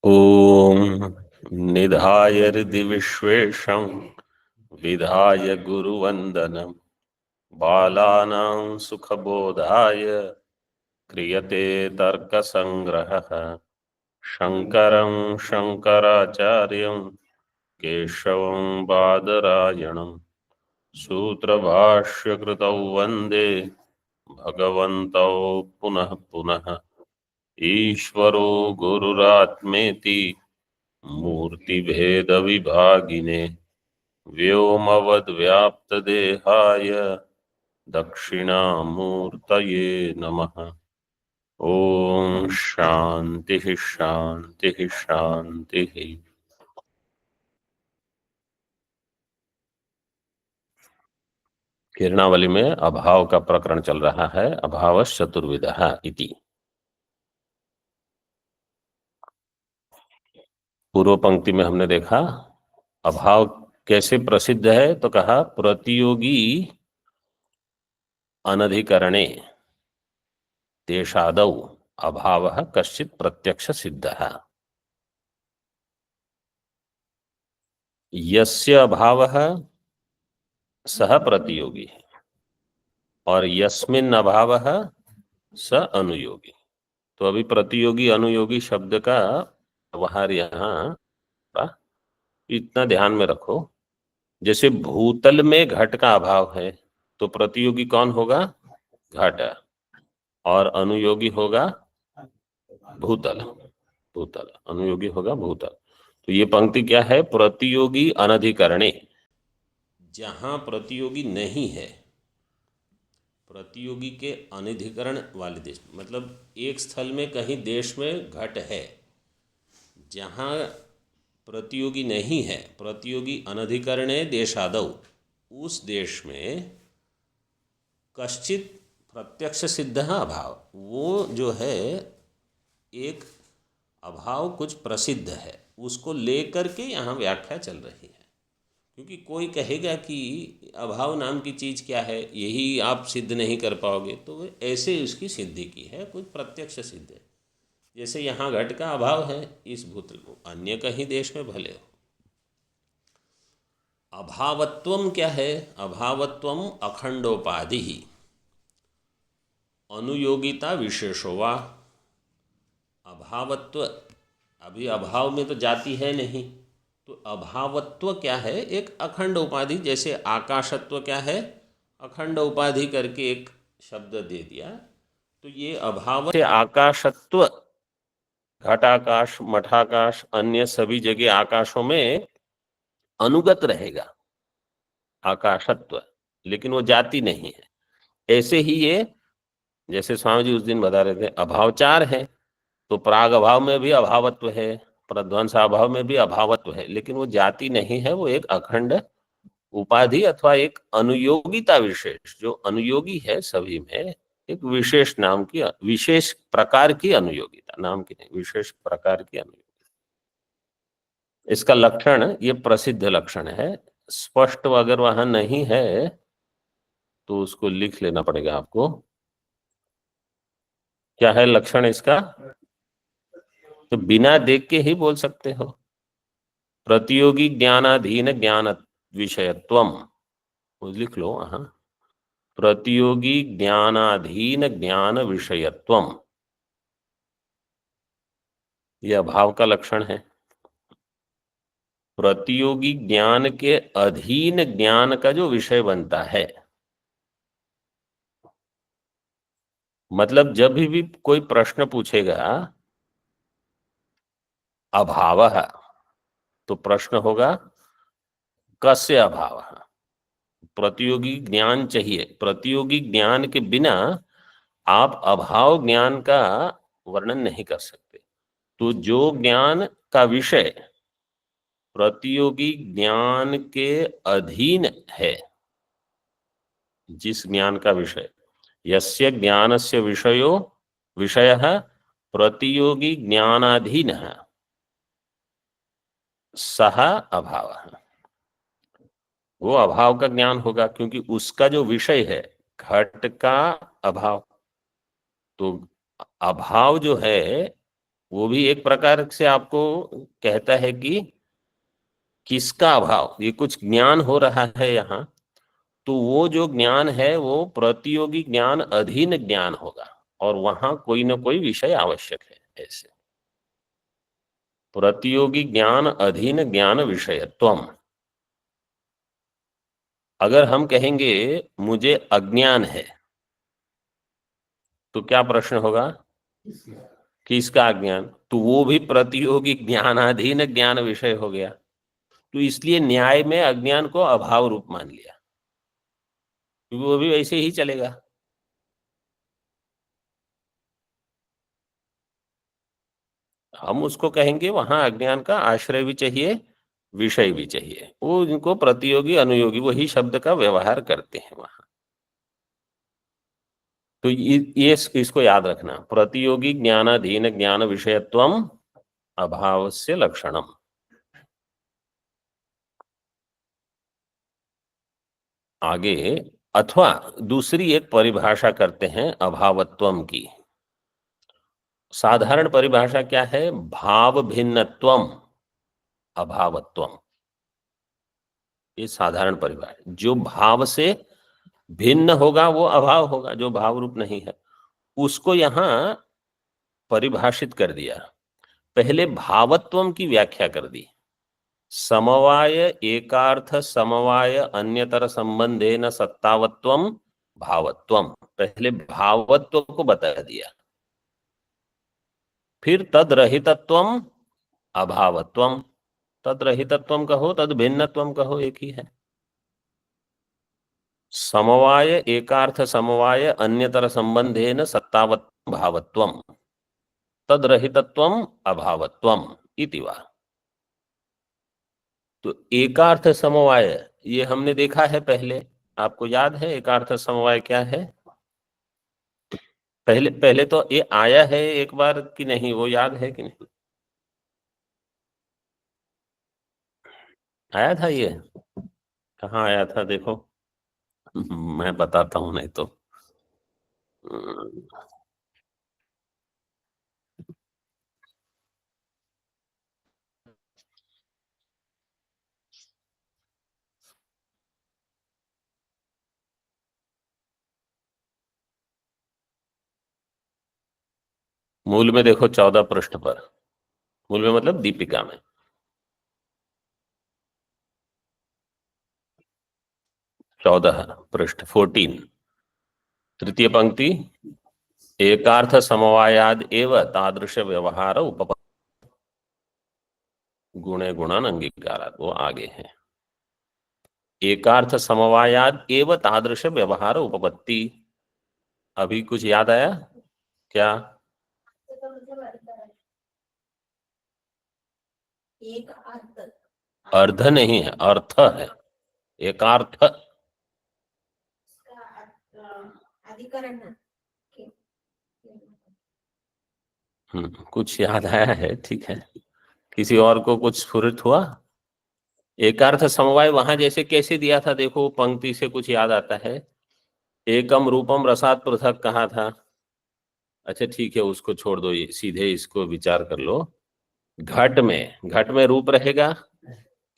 ॐ निधाय हृदि विश्वेशं विधाय गुरुवन्दनं बालानां सुखबोधाय क्रियते तर्कसङ्ग्रहः। शङ्करं शङ्कराचार्यं केशवं बादरायणं सूत्रभाष्यकृतौ वन्दे भगवन्तौ पुनः पुनः। ईश्वरो गुरुरात्मेति मूर्तिभेदविभागिने व्योमवद्व्याप्तदेहाय दक्षिणामूर्तये नमः। ओम शांति शांति शांति। किरणावली में अभाव का प्रकरण चल रहा है। अभावश्च चतुर्विधः इति। पूर्व पंक्ति में हमने देखा अभाव कैसे प्रसिद्ध है, तो कहा प्रतियोगी अनधिकरणे देशादौ अभावः कश्चित् प्रत्यक्ष सिद्धः। यस्य अभावः सह प्रतियोगी है और यस्मिन् अभावः स अनुयोगी। तो अभी प्रतियोगी अनुयोगी शब्द का व्यवहार यहाँ इतना ध्यान में रखो। जैसे भूतल में घट का अभाव है तो प्रतियोगी कौन होगा? घट, और अनुयोगी होगा भूतल। भूतल अनुयोगी होगा भूतल। तो ये पंक्ति क्या है? प्रतियोगी अनधिकरणे, जहां प्रतियोगी नहीं है, प्रतियोगी के अनधिकरण वाले देश, मतलब एक स्थल में कहीं देश में घट है, जहाँ प्रतियोगी नहीं है, प्रतियोगी अनधिकरणे देशादौ, उस देश में कश्चित प्रत्यक्ष सिद्ध अभाव, वो जो है एक अभाव कुछ प्रसिद्ध है, उसको लेकर के यहाँ व्याख्या चल रही है। क्योंकि कोई कहेगा कि अभाव नाम की चीज़ क्या है, यही आप सिद्ध नहीं कर पाओगे, तो ऐसे उसकी सिद्धि की है, कुछ प्रत्यक्ष सिद्ध है। जैसे यहाँ घट का अभाव है इस भूतल को, अन्य कहीं देश में भले हो। अभावत्वम क्या है? अभावत्वम अखंडोपाधि ही अनुयोगिता विशेषो वा। अभावत्व, अभी अभाव में तो जाति है नहीं, तो अभावत्व क्या है? एक अखंड उपाधि। जैसे आकाशत्व क्या है? अखंड उपाधि करके एक शब्द दे दिया, तो ये अभाव से आकाशत्व, घटाकाश मठाकाश अन्य सभी जगह आकाशों में अनुगत रहेगा आकाशत्व, लेकिन वो जाति नहीं है। ऐसे ही ये, जैसे स्वामी जी उस दिन बता रहे थे, अभाव चार है, तो प्राग अभाव में भी अभावत्व है, प्रध्वंस अभाव में भी अभावत्व है, लेकिन वो जाति नहीं है, वो एक अखंड उपाधि अथवा एक अनुयोगिता विशेष, जो अनुयोगी है सभी में, एक विशेष नाम की, विशेष प्रकार की अनुयोगिता, नाम की नहीं, विशेष प्रकार की अनुयोगिता। इसका लक्षण, ये प्रसिद्ध लक्षण है, स्पष्ट अगर वहां नहीं है तो उसको लिख लेना पड़ेगा आपको। क्या है लक्षण इसका? तो बिना देख के ही बोल सकते हो। प्रतियोगी ज्ञानाधीन ज्ञान विषयत्वम, लिख लो। हाँ, प्रतियोगी ज्ञानाधीन ज्ञान विषयत्वम, यह अभाव का लक्षण है। प्रतियोगी ज्ञान के अधीन ज्ञान का जो विषय बनता है, मतलब जब भी कोई प्रश्न पूछेगा अभाव, तो प्रश्न होगा कस्य अभाव। प्रतियोगी ज्ञान चाहिए, प्रतियोगी ज्ञान के बिना आप अभाव ज्ञान का वर्णन नहीं कर सकते। तो जो ज्ञान का विषय प्रतियोगी ज्ञान के अधीन है, जिस ज्ञान का विषय, यस्य ज्ञानस्य विषयो विषयः प्रतियोगी ज्ञानाधीन है, सह अभाव, वो अभाव का ज्ञान होगा, क्योंकि उसका जो विषय है घट का अभाव। तो अभाव जो है वो भी एक प्रकार से आपको कहता है कि किसका अभाव, ये कुछ ज्ञान हो रहा है यहाँ, तो वो जो ज्ञान है वो प्रतियोगी ज्ञान अधीन ज्ञान होगा, और वहां कोई ना कोई विषय आवश्यक है। ऐसे प्रतियोगी ज्ञान अधीन ज्ञान विषयत्वम। अगर हम कहेंगे मुझे अज्ञान है, तो क्या प्रश्न होगा कि इसका अज्ञान, तो वो भी प्रतियोगी ज्ञानाधीन ज्ञान विषय हो गया। तो इसलिए न्याय में अज्ञान को अभाव रूप मान लिया, क्योंकि वो भी वैसे ही चलेगा। हम उसको कहेंगे वहां अज्ञान का आश्रय भी चाहिए, विषय भी चाहिए, वो इनको प्रतियोगी अनुयोगी वही शब्द का व्यवहार करते हैं वहां। तो ये इसको याद रखना, प्रतियोगी ज्ञानाधीन ज्ञान विषयत्वम अभाव से लक्षणम। आगे अथवा दूसरी एक परिभाषा करते हैं अभावत्वम की। साधारण परिभाषा क्या है? भाव भिन्नत्वम अभावत्वम। ये साधारण परिभाषा, जो भाव से भिन्न होगा वो अभाव होगा, जो भाव रूप नहीं है उसको यहां परिभाषित कर दिया। पहले भावत्वम की व्याख्या कर दी, समवाय एकार्थ समवाय अन्यतर संबंधे न सत्तावत्वम भावत्वम। पहले भावत्व को बता दिया, फिर तद रहितत्वम अभावत्वम। तद रहितत्वम कहो, तद भिन्नत्वम कहो, एक ही है। समवाय एकार्थ समवाय अन्यतर संबंधे न सत्तावत् भावत्वम तद रहितत्वम अभावत्वम इति वा। तो एकार्थ समवाय ये हमने देखा है पहले, आपको याद है एकार्थ समवाय क्या है? पहले पहले तो ये आया है एक बार कि नहीं, वो याद है कि नहीं? आया था ये? कहाँ आया था देखो। मैं बताता हूँ नहीं तो। मूल में देखो 14 पृष्ठ पर, मूल में मतलब दीपिका में 14 पृष्ठ 14 तृतीय पंक्ति, एकार्थ समवायाद एव तादृश व्यवहार उपप गुणे गुणान अंगीकारात, वो आगे है। एकार्थ समवायाद एव तादृश व्यवहार उपपत्ति। अभी कुछ याद आया क्या? अर्ध नहीं है, अर्थ है। एकार्थ कुछ याद आया है, ठीक है। किसी और को कुछ स्फुरित हुआ? एकार्थ समवाय वहां जैसे कैसे दिया था देखो, पंक्ति से कुछ याद आता है। एकम रूपम रसात पृथक कहा था। अच्छा ठीक है, उसको छोड़ दो, ये सीधे इसको विचार कर लो। घट में रूप रहेगा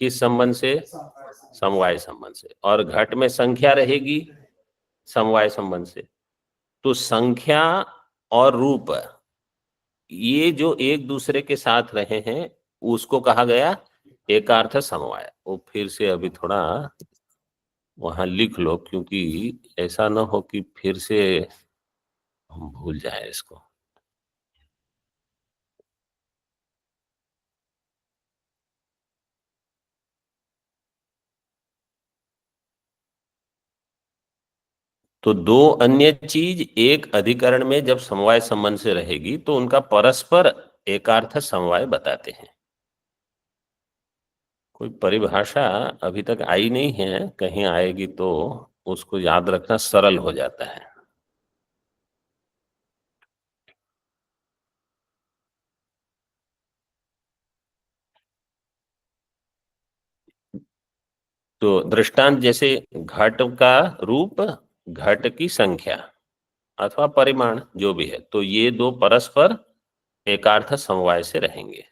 किस संबंध से? समवाय संबंध से। और घट में संख्या रहेगी समवाय संबंध से। तो संख्या और रूप ये जो एक दूसरे के साथ रहे हैं उसको कहा गया एकार्थ समवाय। वो फिर से अभी थोड़ा वहां लिख लो, क्योंकि ऐसा ना हो कि फिर से हम भूल जाए इसको। तो दो अन्य चीज एक अधिकरण में जब समवाय संबंध से रहेगी तो उनका परस्पर एकार्थ समवाय बताते हैं। कोई परिभाषा अभी तक आई नहीं है, कहीं आएगी तो उसको याद रखना सरल हो जाता है। तो दृष्टांत जैसे घट का रूप, घट की संख्या अथवा परिमाण जो भी है, तो ये दो परस्पर एकार्थ समवाय से रहेंगे।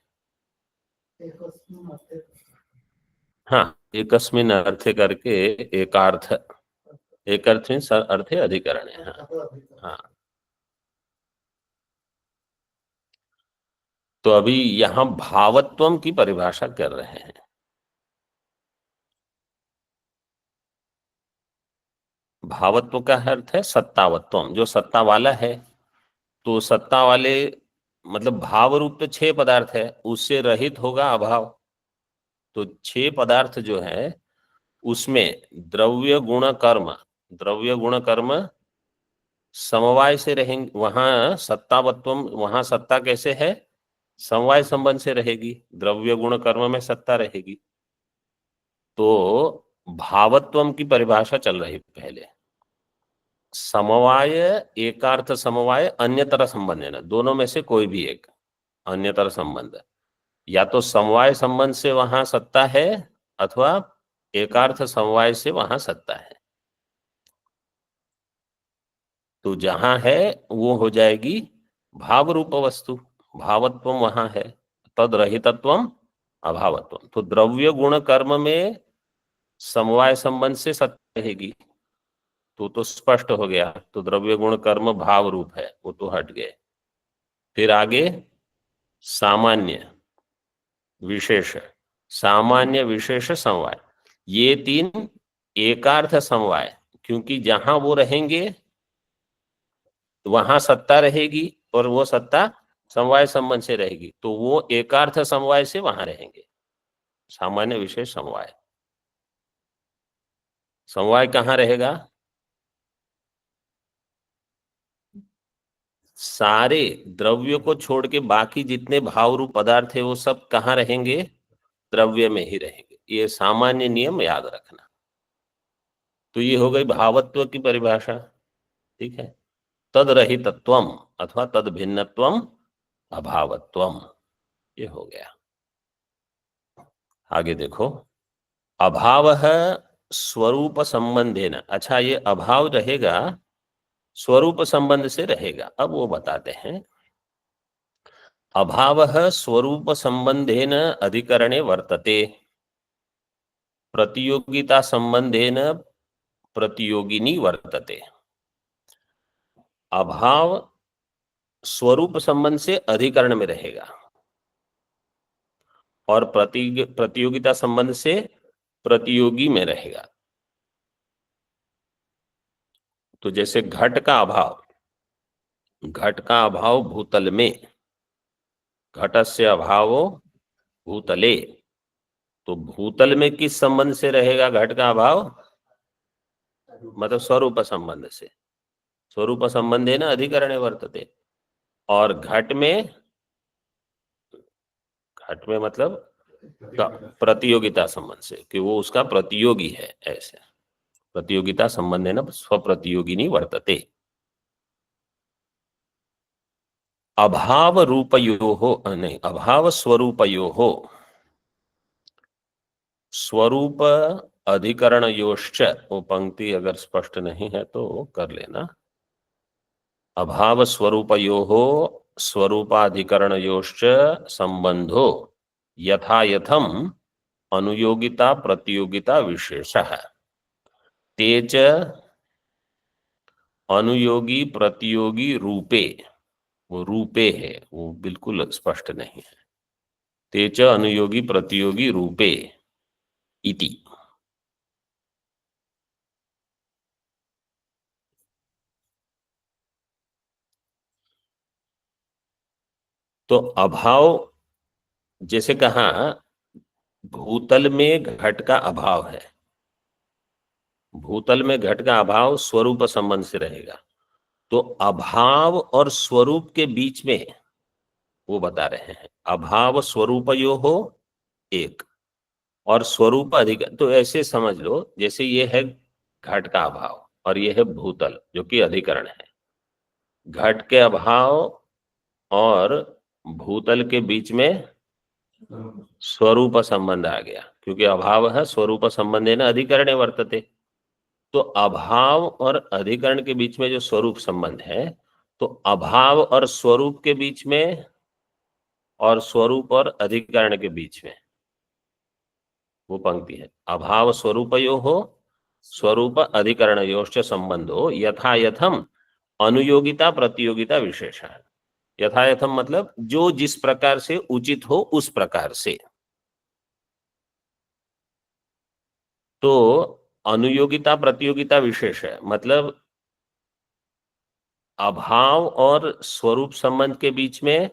हाँ, एकस्मिन अर्थे करके एकार्थ, एक अर्थ में अर्थे अधिकरण है। हाँ हाँ। तो अभी यहां भावत्वम की परिभाषा कर रहे हैं। भावत्व का अर्थ है सत्तावत्वम, जो सत्ता वाला है। तो सत्ता वाले मतलब भाव रूप तो 6 पदार्थ है, उससे रहित होगा अभाव। तो 6 पदार्थ जो है उसमें द्रव्य गुण कर्म, द्रव्य गुण कर्म समवाय से रहेंगे। वहां सत्तावत्वम, वहां सत्ता कैसे है, समवाय संबंध से रहेगी, द्रव्य गुण कर्म में सत्ता रहेगी। तो भावत्वम की परिभाषा चल रही पहले। समवाय, एकार्थ समवाय, अन्यतर संबंध है ना, दोनों में से कोई भी एक अन्यतर संबंध, या तो समवाय संबंध से वहां सत्ता है अथवा एकार्थ समवाय से वहां सत्ता है। तो जहां है वो हो जाएगी भाव रूप वस्तु, भावत्व वहां है, तद रहितत्वम अभावत्वम। तो द्रव्य गुण कर्म में समवाय संबंध से सत्ता रहेगी, तो स्पष्ट हो गया। तो द्रव्य गुण कर्म भाव रूप है, वो तो हट गए। फिर आगे सामान्य विशेष, सामान्य विशेष समवाय, ये 3 एकार्थ समवाय, क्योंकि जहां वो रहेंगे वहां सत्ता रहेगी और वो सत्ता समवाय संबंध से रहेगी, तो वो एकार्थ समवाय से वहां रहेंगे। सामान्य विशेष समवाय, समवाय कहाँ रहेगा, सारे द्रव्य को छोड़ के बाकी जितने भाव रूप पदार्थ है वो सब कहाँ रहेंगे, द्रव्य में ही रहेंगे। ये सामान्य नियम याद रखना। तो ये हो गई भावत्व की परिभाषा। ठीक है, तद रहितत्वम अथवा तद भिन्नत्वम अभावत्वम, ये हो गया। आगे देखो, अभाव है स्वरूप संबंधेन। अच्छा, ये अभाव रहेगा स्वरूप संबंध से रहेगा। अब वो बताते हैं, अभाव स्वरूप संबंधेन अधिकरणे वर्तते, प्रतियोगिता संबंधेन प्रतियोगिनी वर्तते। अभाव स्वरूप संबंध से अधिकरण में रहेगा और प्रतियोगिता संबंध से प्रतियोगी में रहेगा। तो जैसे घट का अभाव, घट का अभाव भूतल में, घटस्य अभावो भूतले, तो भूतल में किस संबंध से रहेगा घट का अभाव, मतलब स्वरूप संबंध से। स्वरूप संबंध है ना, अधिकरणे वर्तते। और घट में, घट में मतलब प्रतियोगिता संबंध से, कि वो उसका प्रतियोगी है, ऐसे प्रतियोगिता संबंध है ना, स्वप्रतियोगिनी वर्तते। अभाव रूपयोः, नहीं, अभाव स्वरूपयोः, स्वरूप अधिकरणयोश्च, वो पंक्ति अगर स्पष्ट नहीं है तो कर लेना। अभाव स्वरूपयोः स्वरूपाधिकरणयोश्च संबंधो यथा यथम अनुयोगिता प्रतियोगिता विशेषः, तेच अनुयोगी प्रतियोगी रूपे, वो रूपे है, वो बिल्कुल स्पष्ट नहीं है। तेच अनुयोगी प्रतियोगी रूपे इति। तो अभाव, जैसे कहा भूतल में घट का अभाव है, भूतल में घट का अभाव स्वरूप संबंध से रहेगा। तो अभाव और स्वरूप के बीच में वो बता रहे हैं, अभाव स्वरूपयो हो एक, और स्वरूप अधिक। तो ऐसे समझ लो जैसे ये है घट का अभाव और ये है भूतल जो कि अधिकरण है। घट के अभाव और भूतल के बीच में स्वरूप संबंध आ गया, क्योंकि अभाव है स्वरूप संबंध है ना, अधिकरणे वर्तते। तो अभाव और अधिकरण के बीच में जो स्वरूप संबंध है, तो अभाव और स्वरूप के बीच में और स्वरूप और अधिकरण के बीच में वो पंक्ति है। अभाव स्वरूपयोः स्वरूप अधिकरणयोश्च संबंधो यथा यथम अनुयोगिता प्रतियोगिता विशेष। यथा यथम मतलब जो जिस प्रकार से उचित हो उस प्रकार से। तो अनुयोगिता प्रतियोगिता विशेष है, मतलब अभाव और स्वरूप संबंध के बीच में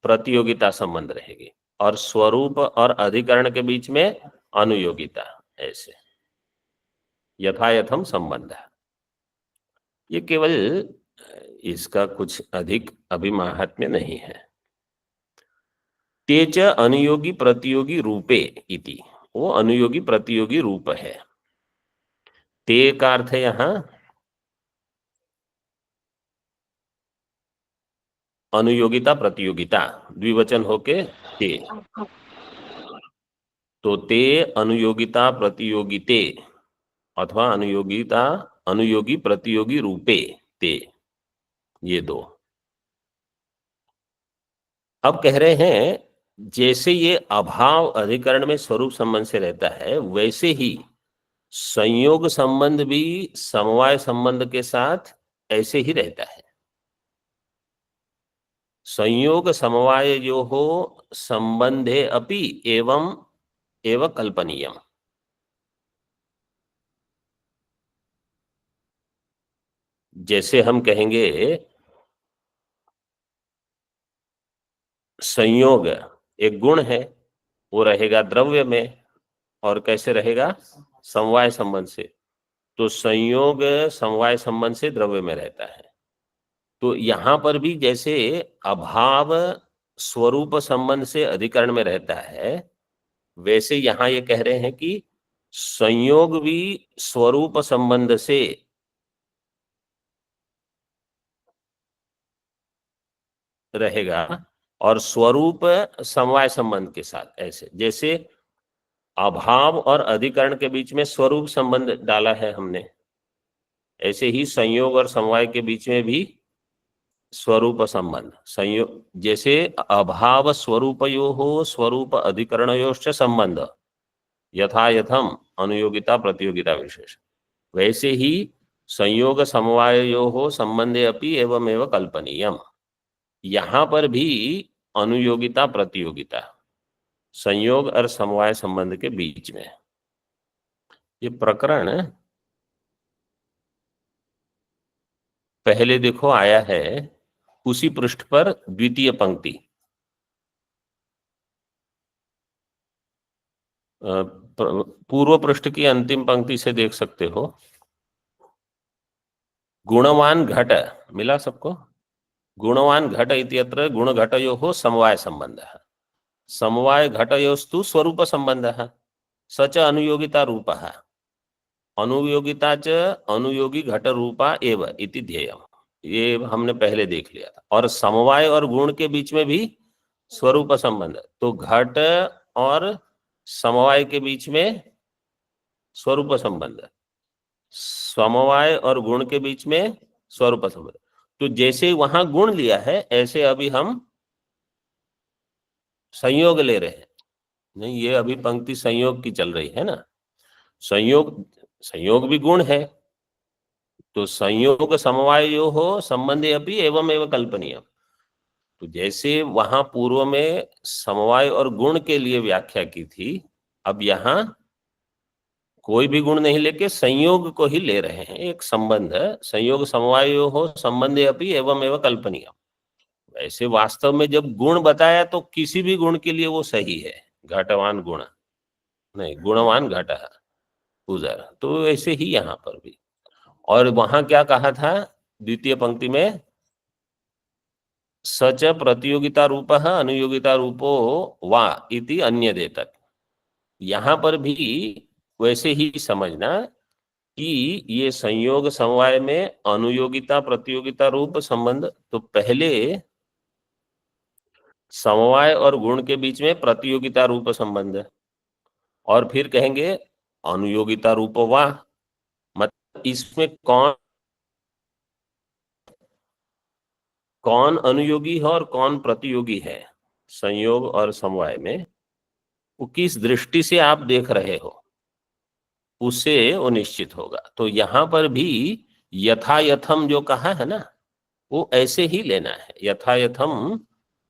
प्रतियोगिता संबंध रहेगी और स्वरूप और अधिकरण के बीच में अनुयोगिता। ऐसे यथायथम संबंध है। ये केवल इसका कुछ अधिक अभी महात्म्य नहीं है। तेज अनुयोगी प्रतियोगी रूपे इति, वो अनुयोगी प्रतियोगी रूप है। ते का अर्थ है यहां अनुयोगिता प्रतियोगिता, द्विवचन होके ते। तो ते अनुयोगिता प्रतियोगिते अथवा अनुयोगिता अनुयोगी प्रतियोगी रूपे ते, ये दो। अब कह रहे हैं जैसे ये अभाव अधिकरण में स्वरूप संबंध से रहता है, वैसे ही संयोग संबंध भी समवाय संबंध के साथ ऐसे ही रहता है। संयोग समवाय जो हो संबंधे अपि एवं एवं कल्पनीयम। जैसे हम कहेंगे संयोग एक गुण है, वो रहेगा द्रव्य में, और कैसे रहेगा? समवाय संबंध से। तो संयोग समवाय संबंध से द्रव्य में रहता है। तो यहां पर भी जैसे अभाव स्वरूप संबंध से अधिकरण में रहता है, वैसे यहां ये कह रहे हैं कि संयोग भी स्वरूप संबंध से रहेगा और स्वरूप समवाय संबंध के साथ। ऐसे जैसे अभाव और अधिकरण के बीच में स्वरूप संबंध डाला है हमने, ऐसे ही संयोग और समवाय के बीच में भी स्वरूप संबंध। संयोग जैसे अभाव स्वरूपयोः स्वरूप अधिकरणयोश्च संबंध यथा यथम अनुयोगिता प्रतियोगिता विशेष, वैसे ही संयोग समवायोः संबंधे अपि एवमेव कल्पनीयम। यहां पर भी अनुयोगिता प्रतियोगिता संयोग और समवाय संबंध के बीच में। ये प्रकरण पहले देखो आया है उसी पृष्ठ पर, द्वितीय पंक्ति। पूर्व पृष्ठ की अंतिम पंक्ति से देख सकते हो। गुणवान घट मिला सबको? गुणवान घट इत्यत्र गुण घटयोः समवाय संबंधः, समवाय घटयोस्तु स्वरूप संबंधः, स च अनुयोगिता रूपः, अनुयोगिता च अनुयोगी घट रूपा एव इति ध्येयम्। ये हमने पहले देख लिया था। और समवाय और गुण के बीच में भी स्वरूप संबंध, तो घट और समवाय के बीच में स्वरूप संबंध, समवाय और गुण के बीच में स्वरूप संबंध। तो जैसे वहां गुण लिया है, ऐसे अभी हम संयोग ले रहे हैं। नहीं, ये अभी पंक्ति संयोग की चल रही है ना। संयोग संयोग भी गुण है, तो संयोग समवाय जो हो संबंधे अपि एवं एवं कल्पनीय। तो जैसे वहां पूर्व में समवाय और गुण के लिए व्याख्या की थी, अब यहाँ कोई भी गुण नहीं लेके संयोग को ही ले रहे हैं। एक संबंध है, संयोग समवाय हो संबंधे अपि एवं एवं कल्पनीय। वैसे वास्तव में जब गुण बताया तो किसी भी गुण के लिए वो सही है। घटवान गुण नहीं, गुणवान घट उजर, तो ऐसे ही यहाँ पर भी। और वहां क्या कहा था द्वितीय पंक्ति में? सच प्रतियोगिता रूप अनुयोगिता रूपो वा इति अन्य देतक। यहां पर भी वैसे ही समझना कि ये संयोग समवाय में अनुयोगिता प्रतियोगिता रूप संबंध, तो पहले समवाय और गुण के बीच में प्रतियोगिता रूप संबंध है, और फिर कहेंगे अनुयोगिता रूप वा, मतलब इसमें कौन कौन अनुयोगी है और कौन प्रतियोगी है। संयोग और समवाय में वो किस दृष्टि से आप देख रहे हो उससे वो निश्चित होगा। तो यहां पर भी यथा यथम जो कहा है ना, वो ऐसे ही लेना है। यथा यथम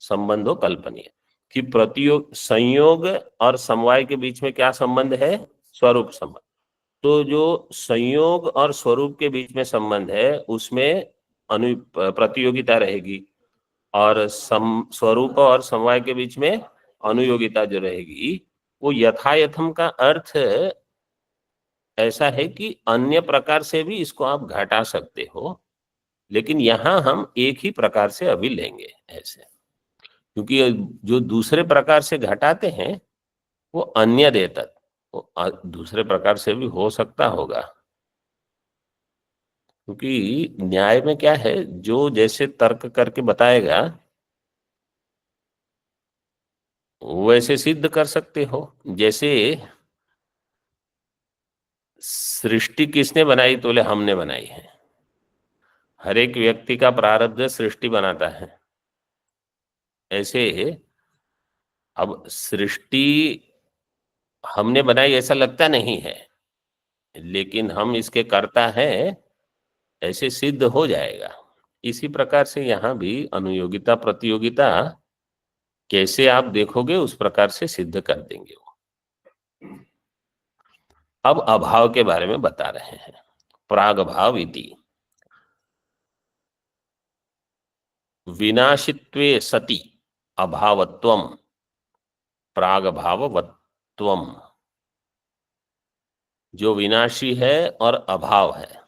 संबंधो कल्पनीय कि प्रतियोग संयोग और समवाय के बीच में क्या संबंध है? स्वरूप संबंध। तो जो संयोग और स्वरूप के बीच में संबंध है उसमें अनु प्रतियोगिता रहेगी, और स्वरूप और समवाय के बीच में अनुयोगिता जो रहेगी, वो यथायथम का अर्थ ऐसा है कि अन्य प्रकार से भी इसको आप घटा सकते हो, लेकिन यहां हम एक ही प्रकार से अभी लेंगे ऐसे, क्योंकि जो दूसरे प्रकार से घटाते हैं वो अन्य देता, वो दूसरे प्रकार से भी हो सकता होगा, क्योंकि न्याय में क्या है, जो जैसे तर्क करके बताएगा वैसे सिद्ध कर सकते हो। जैसे सृष्टि किसने बनाई? तो बोले हमने बनाई है। हर एक व्यक्ति का प्रारब्ध सृष्टि बनाता है। ऐसे अब सृष्टि हमने बनाई ऐसा लगता नहीं है, लेकिन हम इसके कर्ता हैं ऐसे सिद्ध हो जाएगा। इसी प्रकार से यहाँ भी अनुयोगिता प्रतियोगिता कैसे आप देखोगे उस प्रकार से सिद्ध कर देंगे वो। अब अभाव के बारे में बता रहे हैं। प्राग भाव इति विनाशित्वे सति अभावत्वम प्राग भाववत्वम। जो विनाशी है और अभाव है।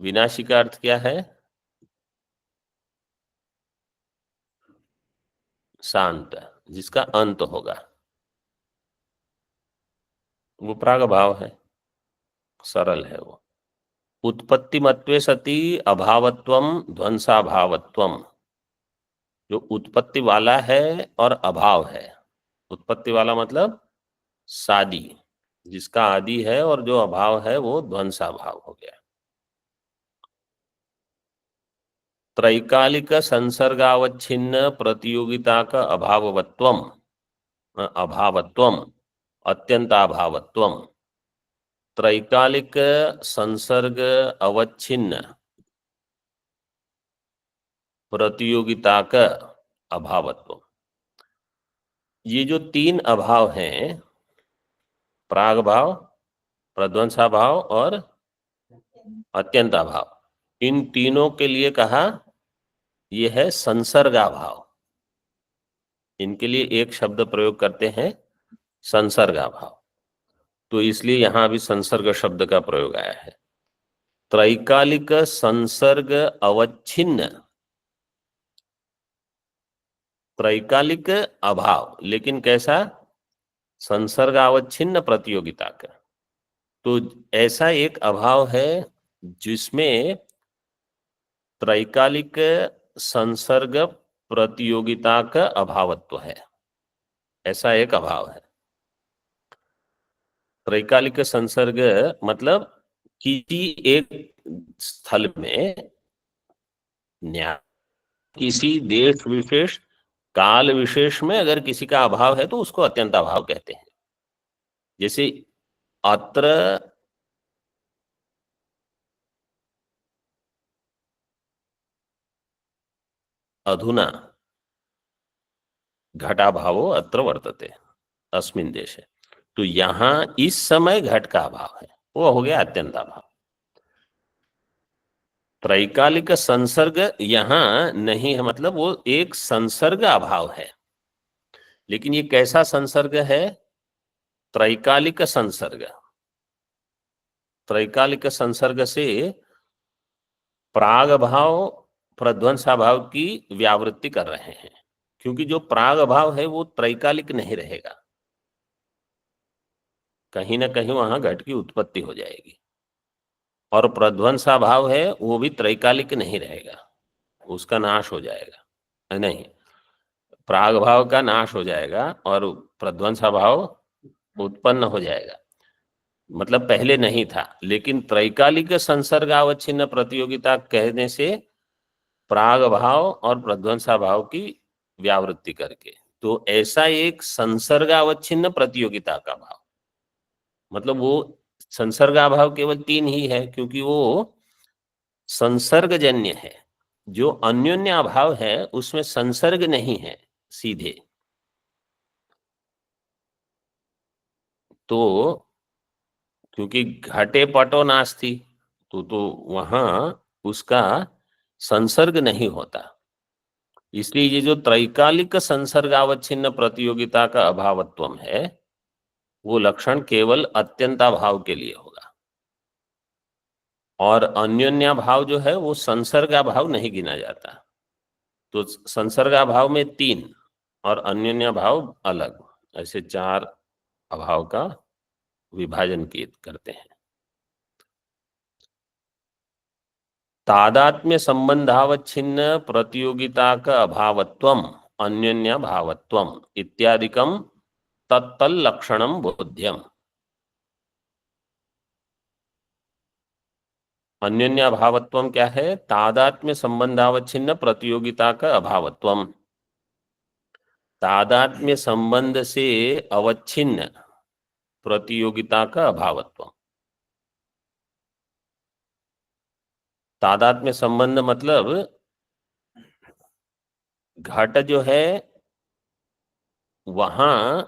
विनाशी का अर्थ क्या है? शांत, जिसका अंत होगा, वो प्राग भाव है, सरल है वो। उत्पत्ति मत्वे सति अभावत्वम ध्वंसाभावत्वम। जो उत्पत्ति वाला है और अभाव है। उत्पत्ति वाला मतलब सादी, जिसका आदि है, और जो अभाव है वो ध्वंसाभाव हो गया। त्रैकालिक संसर्गावच्छिन्न प्रतियोगिता का अभावत्वम अभावत्वम अत्यंताभावत्वम। त्रैकालिक संसर्ग अवच्छिन्न प्रतियोगिता का अभावत्व। ये जो तीन अभाव हैं, प्राग भाव, प्रध्वंसा भाव और अत्यंता भाव, इन तीनों के लिए कहा यह है संसर्गा भाव। इनके लिए एक शब्द प्रयोग करते हैं, संसर्गा भाव। तो इसलिए यहां भी संसर्ग शब्द का प्रयोग आया है। त्रैकालिक संसर्ग अवच्छिन्न, त्रैकालिक अभाव, लेकिन कैसा? संसर्गावच्छिन्न प्रतियोगिता का। तो ऐसा एक अभाव है जिसमें त्रैकालिक संसर्ग प्रतियोगिता का अभावत्व है। ऐसा एक अभाव है। त्रैकालिक संसर्ग मतलब किसी एक स्थल में, न्याय किसी देश विशेष काल विशेष में अगर किसी का अभाव है तो उसको अत्यंत अभाव कहते हैं। जैसे अत्र अधुना घटाभावो अत्र वर्तते अस्मिन् देशे। तो यहां इस समय घट का अभाव है, वो हो गया अत्यंत अभाव। त्रैकालिक संसर्ग यहां नहीं है, मतलब वो एक संसर्ग अभाव है। लेकिन ये कैसा संसर्ग है? त्रैकालिक संसर्ग। त्रैकालिक संसर्ग से प्राग भाव प्रध्वंसा भाव की व्यावृत्ति कर रहे हैं, क्योंकि जो प्राग भाव है वो त्रैकालिक नहीं रहेगा, कहीं ना कहीं वहां घट की उत्पत्ति हो जाएगी। और प्रध्वंसा भाव है वो भी त्रैकालिक नहीं रहेगा, उसका नाश हो जाएगा। नहीं, प्राग भाव का नाश हो जाएगा और प्रध्वंसा भाव उत्पन्न हो जाएगा, मतलब पहले नहीं था। लेकिन त्रैकालिक संसर्गावच्छिन्न प्रतियोगिता कहने से प्राग भाव और प्रध्वंसा भाव की व्यावृत्ति करके। तो ऐसा एक संसर्गावच्छिन्न प्रतियोगिता का भाव, मतलब वो संसर्गाभाव केवल 3 ही है, क्योंकि वो संसर्गजन्य है। जो अन्योन्य अभाव है उसमें संसर्ग नहीं है सीधे। तो क्योंकि घटे पटो नास्ति, तो वहां उसका संसर्ग नहीं होता। इसलिए ये जो त्रैकालिक संसर्गावच्छिन्न प्रतियोगिता का अभावत्वम है, वो लक्षण केवल अत्यंताभाव के लिए होगा। और अन्योन्याभाव जो है वो संसर्गाभाव नहीं गिना जाता। तो संसर्गाभाव में 3 और अन्योन्याभाव अलग, ऐसे 4 अभाव का विभाजन करते हैं। तादात्म्य संबंधावच्छिन्न प्रतियोगिता का अभावत्वम अन्योन्याभावत्वम इत्यादिकम तत्तल्लक्षणम बोध्यम। अन्योन्याभावत्वम क्या है? तादात्म्य संबंधावच्छिन्न प्रतियोगिता का अभावत्वम, तादात्म्य संबंध से अवच्छिन्न प्रतियोगिता का अभावत्व। तादात्म्य संबंध मतलब घट जो है वहां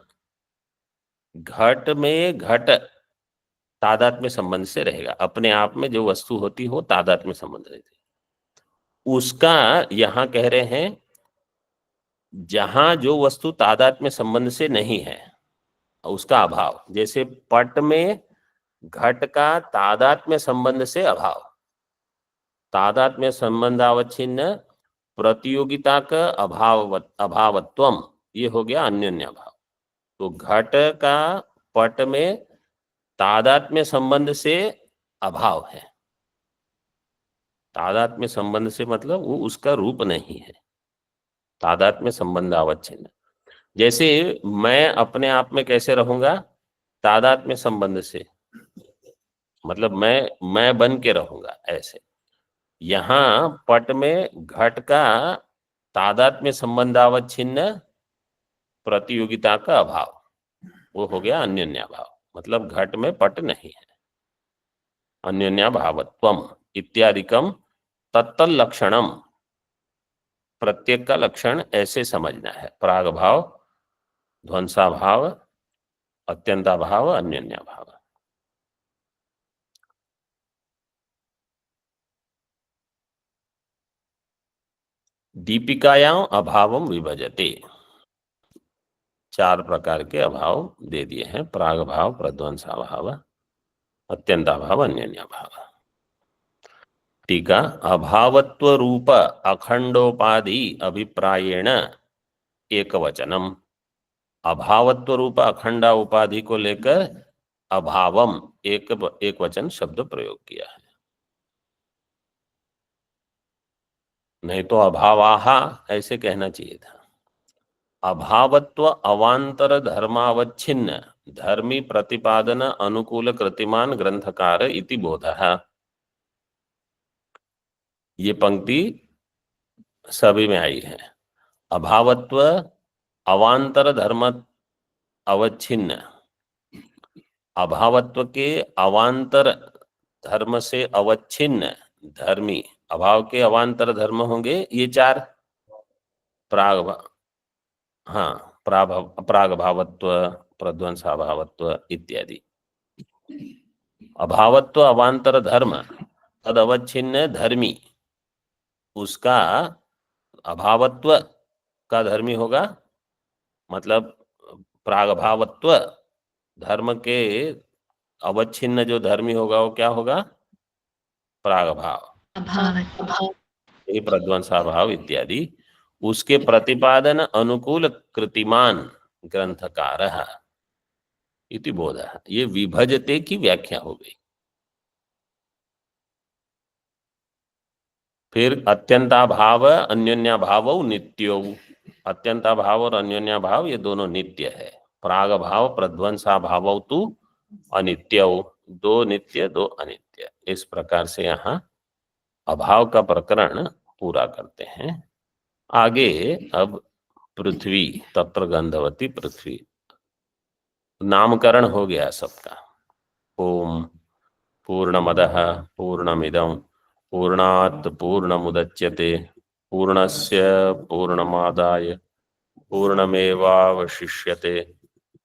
घट में घट तादात्म्य संबंध से रहेगा, अपने आप में जो वस्तु होती हो तादात्म्य संबंध रहती है। उसका यहां कह रहे हैं जहां जो वस्तु तादात्म्य संबंध से नहीं है उसका अभाव, जैसे पट में घट का तादात्म्य संबंध से अभाव, तादात्म्य संबंधावच्छिन्न प्रतियोगिता का अभावत्वम, ये हो गया अन्योन्य भाव। तो घट का पट में तादात्म्य संबंध से अभाव है। तादात्म्य संबंध से मतलब वो उसका रूप नहीं है, तादात्म्य संबंध अवच्छिन्न। जैसे मैं अपने आप में कैसे रहूंगा? तादात्म्य संबंध से, मतलब मैं बन के रहूंगा ऐसे। यहां पट में घट का तादात्म्य संबंधावच्छिन्न प्रतियोगिता का अभाव, वो हो गया अन्योन्याभाव, मतलब घट में पट नहीं है। अन्योन्याभावत्वम इत्यादिकम तत्तल लक्षणम, प्रत्येक का लक्षण ऐसे समझना है, प्रागभाव, ध्वंसाभाव, अत्यंताभाव, अन्योन्याभाव। दीपिकायां अभावम विभजते, 4 प्रकार के अभाव दे दिए हैं, प्रागभाव, प्रध्वंसाभाव, अत्यंताभाव, अन्योन्याभाव। टीका, अभावत्व रूप अखंडोपाधि अभिप्रायेण एकवचनम, अभावत्व रूप अखंडा उपाधि को लेकर अभावम एक वचन शब्द प्रयोग किया है, नहीं तो अभावाहा ऐसे कहना चाहिए था। अभावत्व अवांतर धर्मावच्छिन्न धर्मी प्रतिपादन अनुकूल कृतिमान ग्रंथकार इति बोधः, ये पंक्ति सभी में आई है। अभावत्व अवांतर धर्म अवच्छिन्न, अभावत्व के अवांतर धर्म से अवच्छिन्न धर्मी, अभाव के अवांतर धर्म होंगे ये 4, प्राग, हाँ, प्रागभावत्व, प्रध्वंसाभावत्व इत्यादि। अभावत्व अवांतर धर्म तद अवच्छिन्न धर्मी, उसका अभावत्व का धर्मी होगा, मतलब प्रागभावत्व धर्म के अवच्छिन्न जो धर्मी होगा वो क्या होगा? प्रागभाव, ये प्रध्वंसाभाव इत्यादि। उसके प्रतिपादन अनुकूल कृतिमान ग्रंथकार इति बोधः, ये विभजते की व्याख्या हो गई। फिर अत्यंताभाव अन्योन्याभाव नित्यो, अत्यंताभाव और अन्योन्याभाव ये दोनों नित्य है। प्रागभाव प्रध्वंसाभाव तु अनित्य, 2 नित्य 2 अनित्य। इस प्रकार से यहाँ अभाव का प्रकरण पूरा करते हैं। आगे अब पृथ्वी, तत्र गंधवती पृथ्वी। नामकरण हो गया सबका। ओम पूर्णमदः पूर्णमिदं पूर्णात् पूर्णमुदच्यते पूर्णस्य पूर्णमादाय पूर्णमेवावशिष्यते।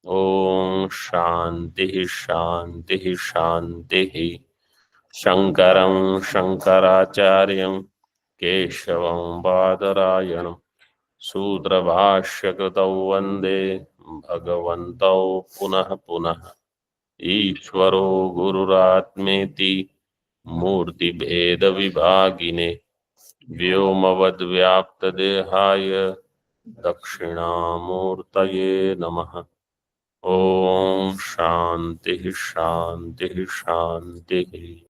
ओम शांति शांति शांति। शंकरं शंकराचार्यं केशवं बादरायणं सूत्रभाष्यकृतौ वन्दे भगवन्तौ पुनः पुनः। ईश्वरो गुरुरात्मेति मूर्तिभेदविभागिने व्योमवद्व्याप्तदेहाय दक्षिणामूर्तये नमः। ओम शांति शांति शांति।